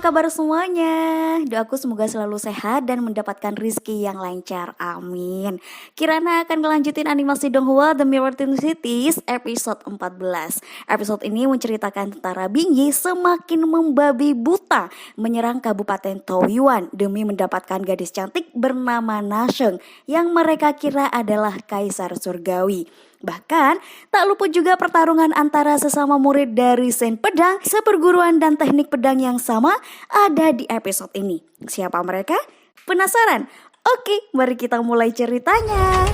kabar semuanya? Doaku semoga selalu sehat dan mendapatkan rizki yang lancar, amin. Kirana akan ngelanjutin animasi Donghua The Mirror Twin Cities episode 14. Episode ini menceritakan tentara Bingyi semakin membabi buta menyerang Kabupaten Taoyuan demi mendapatkan gadis cantik bernama Nasheng yang mereka kira adalah kaisar surgawi. Bahkan tak luput juga pertarungan antara sesama murid dari Sen Pedang, seperguruan dan teknik pedang yang sama ada di episode ini. Siapa mereka? Penasaran? Oke, mari kita mulai ceritanya.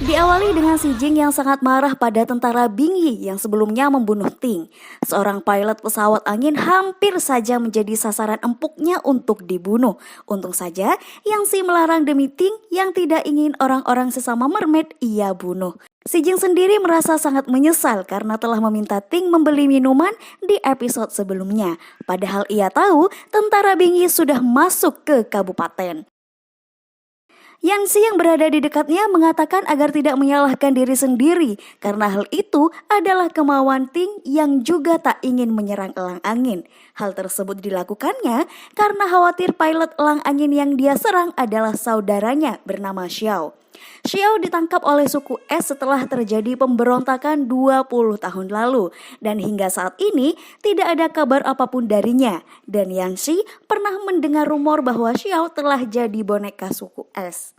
Diawali dengan Si Jing yang sangat marah pada tentara Bingyi yang sebelumnya membunuh Ting. Seorang pilot pesawat angin hampir saja menjadi sasaran empuknya untuk dibunuh. Untung saja Yang Si melarang demi Ting yang tidak ingin orang-orang sesama mermaid ia bunuh. Si Jing sendiri merasa sangat menyesal karena telah meminta Ting membeli minuman di episode sebelumnya. Padahal ia tahu tentara Bingyi sudah masuk ke kabupaten. Yanxi yang berada di dekatnya mengatakan agar tidak menyalahkan diri sendiri karena hal itu adalah kemauan Ting yang juga tak ingin menyerang elang angin. Hal tersebut dilakukannya karena khawatir pilot elang angin yang dia serang adalah saudaranya bernama Xiao. Xiao ditangkap oleh suku Es setelah terjadi pemberontakan 20 tahun lalu dan hingga saat ini tidak ada kabar apapun darinya. Dan Yanxi pernah mendengar rumor bahwa Xiao telah jadi boneka suku Es.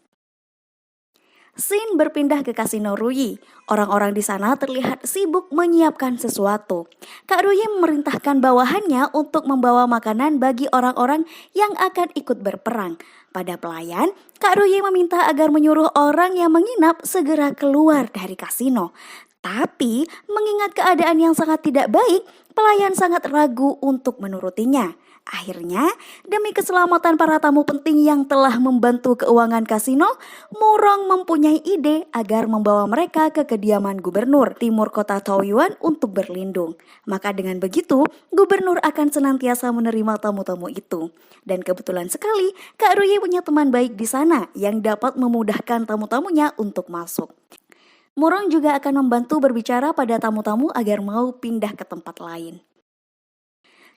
Xin berpindah ke kasino Ruyi. Orang-orang di sana terlihat sibuk menyiapkan sesuatu. Kak Ruyi memerintahkan bawahannya untuk membawa makanan bagi orang-orang yang akan ikut berperang. Pada pelayan, Kak Ruyi meminta agar menyuruh orang yang menginap segera keluar dari kasino. Tapi mengingat keadaan yang sangat tidak baik, pelayan sangat ragu untuk menurutinya. Akhirnya, demi keselamatan para tamu penting yang telah membantu keuangan kasino, Murong mempunyai ide agar membawa mereka ke kediaman gubernur timur kota Taoyuan untuk berlindung. Maka dengan begitu, gubernur akan senantiasa menerima tamu-tamu itu. Dan kebetulan sekali, Kak Ruyi punya teman baik di sana yang dapat memudahkan tamu-tamunya untuk masuk. Murong juga akan membantu berbicara pada tamu-tamu agar mau pindah ke tempat lain.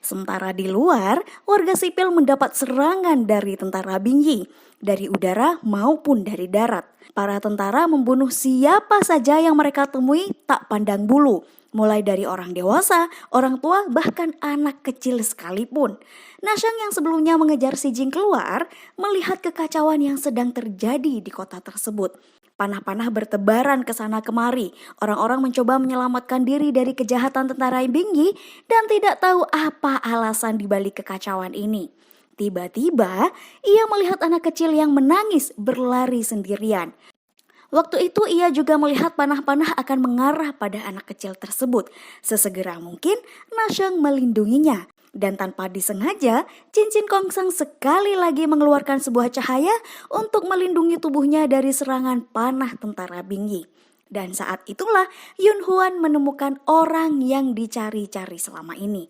Sementara di luar, warga sipil mendapat serangan dari tentara Bingyi, dari udara maupun dari darat. Para tentara membunuh siapa saja yang mereka temui tak pandang bulu, mulai dari orang dewasa, orang tua, bahkan anak kecil sekalipun. Nasheng yang sebelumnya mengejar Si Jing keluar, melihat kekacauan yang sedang terjadi di kota tersebut. Panah-panah bertebaran ke sana kemari. Orang-orang mencoba menyelamatkan diri dari kejahatan tentara Bingyi dan tidak tahu apa alasan dibalik kekacauan ini. Tiba-tiba, ia melihat anak kecil yang menangis berlari sendirian. Waktu itu ia juga melihat panah-panah akan mengarah pada anak kecil tersebut. Sesegera mungkin, Nasheng melindunginya. Dan tanpa disengaja, cincin Kongsang sekali lagi mengeluarkan sebuah cahaya untuk melindungi tubuhnya dari serangan panah tentara Bingyi. Dan saat itulah Yun Huan menemukan orang yang dicari-cari selama ini.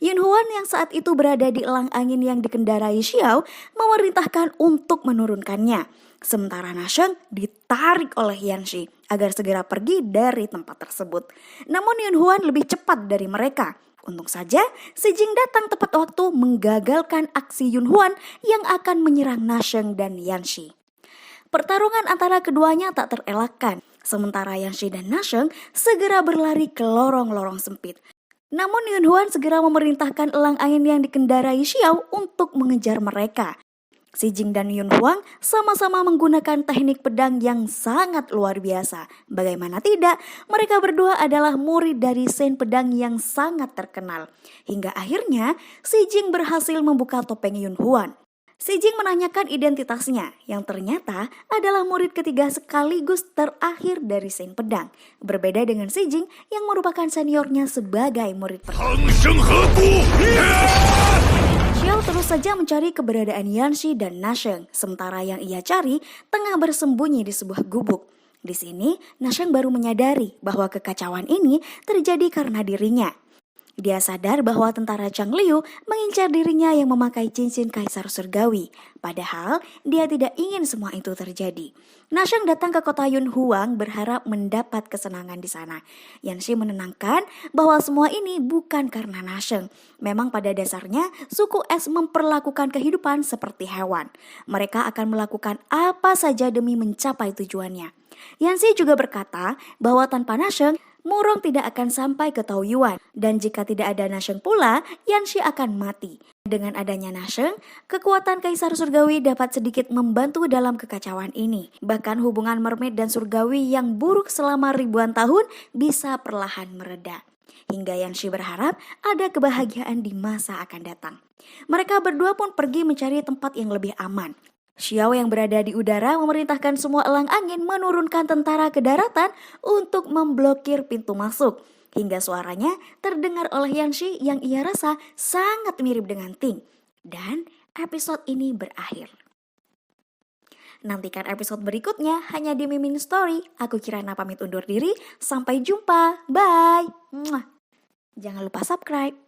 Yun Huan yang saat itu berada di elang angin yang dikendarai Xiao memerintahkan untuk menurunkannya. Sementara Nasheng ditarik oleh Yanxi agar segera pergi dari tempat tersebut. Namun Yun Huan lebih cepat dari mereka. Untung saja, Si Jing datang tepat waktu menggagalkan aksi Yun Huan yang akan menyerang Nasheng dan Yanxi. Pertarungan antara keduanya tak terelakkan, sementara Yanxi dan Nasheng segera berlari ke lorong-lorong sempit. Namun Yun Huan segera memerintahkan elang angin yang dikendarai Xiao untuk mengejar mereka. Si Jing dan Yun Huang sama-sama menggunakan teknik pedang yang sangat luar biasa. Bagaimana tidak, mereka berdua adalah murid dari Sen Pedang yang sangat terkenal. Hingga akhirnya, Si Jing berhasil membuka topeng Yun Huan. Si Jing menanyakan identitasnya, yang ternyata adalah murid ketiga sekaligus terakhir dari Sen Pedang. Berbeda dengan Si Jing yang merupakan seniornya sebagai murid pertama. Xiao terus saja mencari keberadaan Yanxi dan Nasheng, sementara yang ia cari tengah bersembunyi di sebuah gubuk. Di sini, Nasheng baru menyadari bahwa kekacauan ini terjadi karena dirinya. Dia sadar bahwa tentara Chang Liu mengincar dirinya yang memakai cincin kaisar surgawi. Padahal dia tidak ingin semua itu terjadi. Nasheng datang ke kota Yunhuang berharap mendapat kesenangan di sana. Yanxi menenangkan bahwa semua ini bukan karena Nasheng. Memang pada dasarnya suku Es memperlakukan kehidupan seperti hewan. Mereka akan melakukan apa saja demi mencapai tujuannya. Yanxi juga berkata bahwa tanpa Nasheng, Murong tidak akan sampai ke Taoyuan, dan jika tidak ada Nasheng pula, Yanxi akan mati. Dengan adanya Nasheng, kekuatan Kaisar Surgawi dapat sedikit membantu dalam kekacauan ini. Bahkan hubungan mermaid dan surgawi yang buruk selama ribuan tahun bisa perlahan mereda. Hingga Yanxi berharap ada kebahagiaan di masa akan datang. Mereka berdua pun pergi mencari tempat yang lebih aman. Xiao yang berada di udara memerintahkan semua elang angin menurunkan tentara ke daratan untuk memblokir pintu masuk. Hingga suaranya terdengar oleh Yanxi yang ia rasa sangat mirip dengan Ting. Dan episode ini berakhir. Nantikan episode berikutnya hanya di Mimin Story. Aku Kirana pamit undur diri. Sampai jumpa. Bye. Muah. Jangan lupa subscribe.